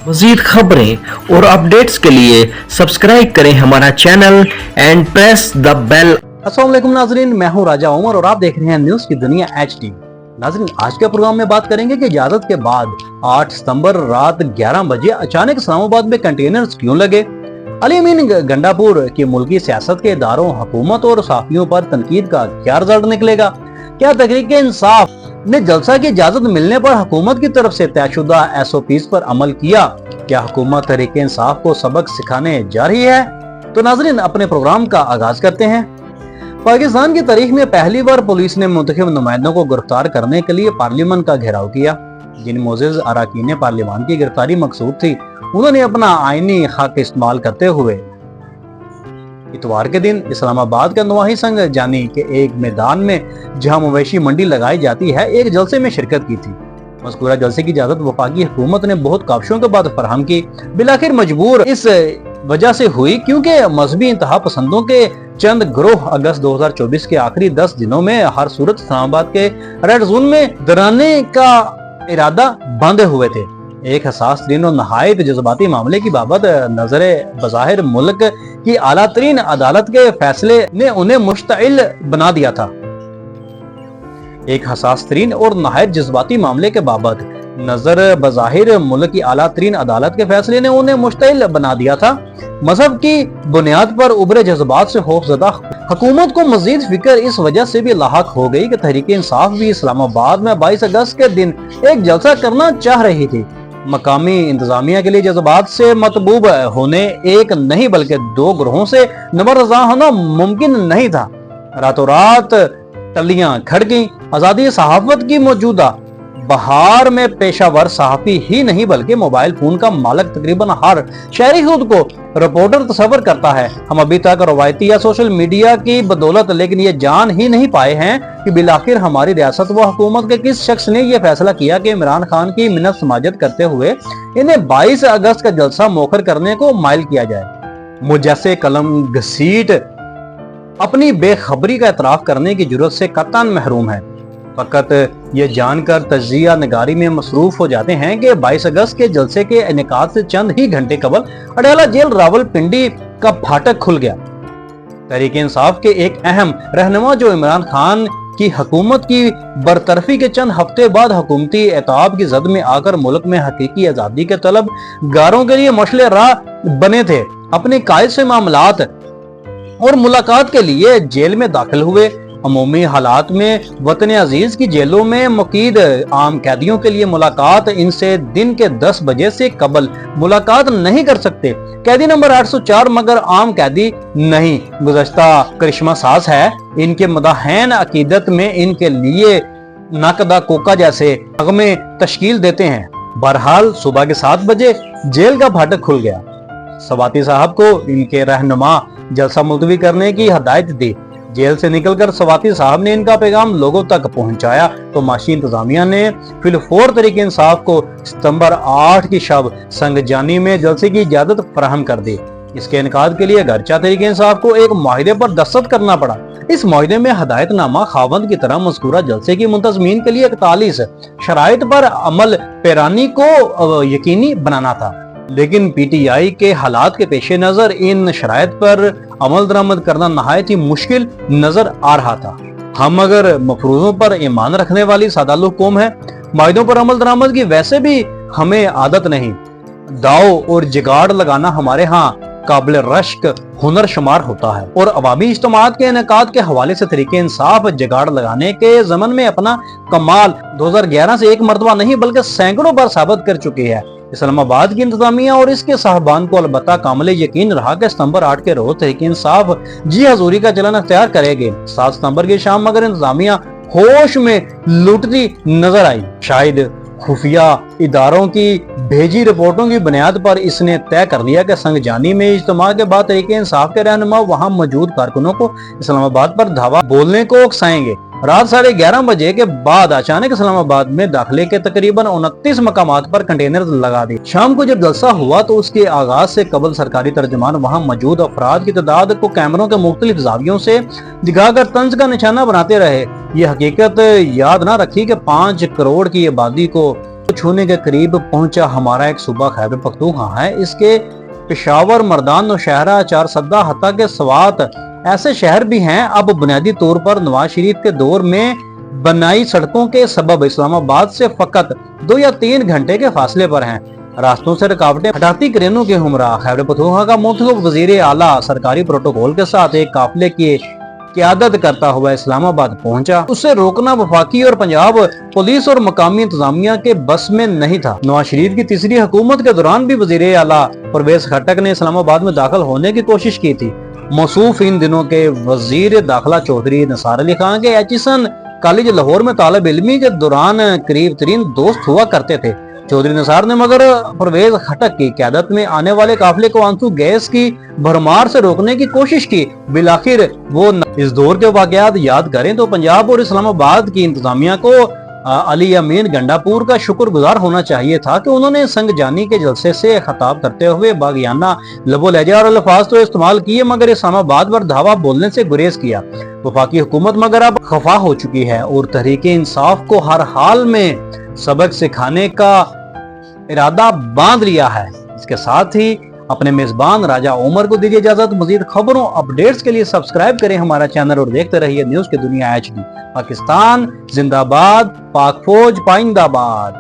मज़ीद खबरें और अपडेट्स के लिए सब्सक्राइब करें हमारा channel and press the bell. अस्सलाम वालेकुम नाजरीन, मैं हूं राजा उमर और आप देख रहे हैं न्यूज की दुनिया HD। नाजरीन, आज के प्रोग्राम में बात करेंगे कि इजाजत के बाद 8 सितंबर रात 11 बजे अचानक इस्लामाबाद में कंटेनर्स क्यों लगे। अली अमीन गंडापुर की मुल्की सियासत के इदारों, हुकूमत और सहाफियों पर तनकीद का क्या रिजल्ट निकलेगा। क्या तहरीक-ए-इंसाफ ने जलसा की इजाजत मिलने पर हुकूमत की तरफ से तयशुदा SOPs पर अमल किया। क्या हुकूमत तहरीक-ए-इंसाफ को सबक सिखाने जा रही है। तो नाजरीन, अपने प्रोग्राम का आगाज करते हैं। पाकिस्तान की तारीख में पहली बार पुलिस ने मुंतखब नुमाइंदों को गिरफ्तार करने के लिए पार्लियामेंट का घेराव किया। जिन मोअज़्ज़िज़ अरकान पार्लियामान की गिरफ्तारी मकसूद थी, उन्होंने अपना आईनी हक इस्तेमाल करते हुए इतवार के दिन इस्लामाबाद के नवाही संग जानी के एक मैदान में जहां मवेशी मंडी लगाई जाती है, एक जलसे में शिरकत की थी। मज़कूरा जलसे की इजाजत वफाकी हुकूमत ने बहुत काविशों के बाद फराहम की। बिलाखिर मजबूर इस वजह से हुई क्योंकि मजहबी इंतहा पसंदों के चंद ग्रोह अगस्त 2024 के आखिरी 10 दिनों में हर सूरत इस्लामाबाद के रेड जोन में दराने का इरादा बांधे हुए थे। एक हसास तरीन और नहायत जज्बाती मामले की बाबत नजरे बज़ाहिर मुल्क की आला तरीन अदालत के फैसले ने उन्हें मुश्तइल बना दिया था। एक हसास तरीन और नहायत जज्बाती मामले के बाबत नजर बज़ाहिर मुल्क की आला तरीन अदालत के फैसले ने उन्हें मुश्तइल बना दिया था। मजहब की बुनियाद पर उभरे जज्बात से खौफजदा हुकूमत को मजीद फिक्र इस वजह से भी लाहक हो गई कि तहरीक-ए-इंसाफ भी इस्लामाबाद में 22 अगस्त के दिन एक जलसा करना चाह रही थी। मकामी इंतजामिया के लिए जज्बात से मतबूब होने एक नहीं बल्कि 2 ग्रोहों से नबरजा होना मुमकिन नहीं था। रातों रात टलियां खड़ गईं। आजादी सहाफत की मौजूदा बहार में पेशावर सहाफी ही नहीं बल्कि मोबाइल फोन का मालिक तकरीबन हर शहरी खुद को रिपोर्टर तस्वर करता है। हम अभी तक रवायती या सोशल मीडिया की बदौलत लेकिन ये जान ही नहीं पाए हैं कि बिलाखिर हमारी रियासत व हुकूमत के किस शख्स ने यह फैसला किया कि इमरान खान की मिन्नत समाजत करते हुए इन्हें 22 अगस्त का जलसा मौखर करने को माइल किया जाए। मुझसे कलम घसीट अपनी बेखबरी का एतराफ करने की जरूरत से कतन महरूम है। फकत ये जानकर तजिया नगारी में मसरूफ हो जाते हैं कि 22 अगस्त के जलसे के इनेकाद से चंद ही घंटे कबल अडयाला जेल रावलपिंडी का फाटक खुल गया। तहरीक-ए-इंसाफ के एक अहम रहनुमा जो इमरान खान की हुकूमत की बरतरफी के चंद हफ्ते बाद हुकूमती एताब की जद में आकर मुल्क में हकीकी आजादी के तलब गारों के लिए मशले राह बने थे, अपने कायद से मामलात और मुलाकात के लिए जेल में दाखिल हुए। अमूमी हालात में वतन अजीज की जेलों में मुकीद आम कैदियों के लिए मुलाकात इनसे दिन के 10 बजे से कबल मुलाकात नहीं कर सकते। कैदी नंबर 804 मगर आम कैदी नहीं गुज़श्ता करिश्मा साज है। इनके मदाहैन अकीदत में इनके लिए नाकदा कोका जैसे नगमे तश्कील देते हैं। बहरहाल सुबह के 7 बजे जेल का फाटक खुल गया। सवाती साहब को इनके रहनुमा जलसा मुलतवी करने की हदायत दी। जेल से निकलकर सवाती साहब ने इनका पैगाम लोगों तक पहुंचाया तो माशी इंतजामिया ने फिलफौर तहरीक-ए-इंसाफ को सितंबर 8 की शब संगजानी में जलसे की इजाजत फराहम कर दी। इसके इनकाद के लिए अगरचा तहरीक-ए-इंसाफ को एक मुआहिदे पर दस्तखत करना पड़ा। इस मुआहिदे में हदायतनामा खावंद की तरह मज़कूरा जलसे की मुंतज़मीन के लिए 41 शराइत पर अमल पैरानी को यकीनी बनाना था, लेकिन PTI के हालात के पेश नजर इन शराइत पर अमल दरामद करना नहायत ही मुश्किल नजर आ रहा था। हम अगर मफरूजों पर ईमान रखने वाली सादालु कौम है, मायदों पर अमल दरामद की वैसे भी हमें आदत नहीं। दाव और जिगाड़ लगाना हमारे यहाँ काबिल रश्क हुनर शुमार होता है और अवामी इज्तिमात के इनेकाद के हवाले से तहरीक-ए-इंसाफ जिगाड़ लगाने के ज़मन में अपना कमाल 2011 से एक मरतबा नहीं बल्कि सैकड़ों बार साबित कर चुकी है। इस्लामाबाद की इंतजामिया और इसके साहबान को अलबत्ता कामिल यकीन रहा कि सितंबर 8 के रोज तहरीक-ए-इंसाफ जी हजूरी का चलन अख्तियार करेगी। 7 सितंबर की शाम मगर इंतजामिया होश में लुटती नजर आई। शायद खुफिया इदारों की भेजी रिपोर्टों की बुनियाद पर इसने तय कर लिया कि संगजानी में इज्तिमा के बाद तहरीक-ए-इंसाफ के रहनुमा वहां मौजूद कारकुनों को इस्लामाबाद पर धावा बोलने को उकसाएंगे। रात 11:30 बजे के बाद अचानक इस्लामाबाद में दाखिले के तकरीबन 29 मकामात पर कंटेनर लगा दिए। शाम को जब जलसा हुआ तो उसके आगाज से कबल सरकारी तर्जुमान वहां मौजूद अफराद की तादाद को कैमरों के मुख्तलिफ जावियों से दिखाकर तंज का निशाना बनाते रहे। ये हकीकत याद ना रखी कि 5 करोड़ की आबादी को छूने के करीब पहुंचा हमारा एक सूबा खैबर पख्तूनख्वा है। इसके पेशावर, मर्दान, नौशहरा, चारसद्दा, हत्ता के स्वात ऐसे शहर भी हैं अब बुनियादी तौर पर नवाज शरीफ के दौर में बनाई सड़कों के सबब इस्लामाबाद से फकत 2 या 3 घंटे के फासले पर हैं। रास्तों से रुकावटें हटाती क्रेनों के हमरा खैबर पख्तूनख्वा का मुंतखब वजीर आला सरकारी प्रोटोकॉल के साथ एक काफिले की क़यादत करता हुआ इस्लामाबाद पहुंचा। उसे रोकना वफाकी और पंजाब पुलिस और मकामी इंतजामिया के बस में नहीं था। नवाज शरीफ की तीसरी हुकूमत के दौरान भी वजीर आला परवेज खट्टक ने इस्लामाबाद में दाखिल होने की कोशिश की थी। मौसूफ इन दिनों के वजीर दाखिला चौधरी निसार अली खान के एचिसन कॉलेज लाहौर में तालिब इल्मी के दौरान करीब तरीन दोस्त हुआ करते थे। चौधरी निसार ने मगर परवेज खट्टक की क़यादत में आने वाले काफिले को आंसू गैस की भरमार से रोकने की कोशिश की। बिलाखिर वो इस दौर के वाकयात याद करें तो पंजाब और इस्लामाबाद की इंतजामिया को अली अमीन गंडापुर का शुक्रगुजार होना चाहिए था कि उन्होंने संगजानी के जलसे से खिताब करते हुए बागियाना लबो लहजा और अल्फाज तो इस्तेमाल किए मगर इस्लामाबाद पर धावा बोलने से गुरेज किया। वफाकी हुकूमत मगर अब खफा हो चुकी है और तहरीक इंसाफ को हर हाल में सबक सिखाने का इरादा बांध लिया है। इसके साथ ही अपने मेजबान राजा उमर को दीजिए इजाजत। मजीद खबरों अपडेट्स के लिए सब्सक्राइब करें हमारा चैनल और देखते रहिए न्यूज़ की दुनिया HD। पाकिस्तान जिंदाबाद, पाक फौज पाइंदाबाद।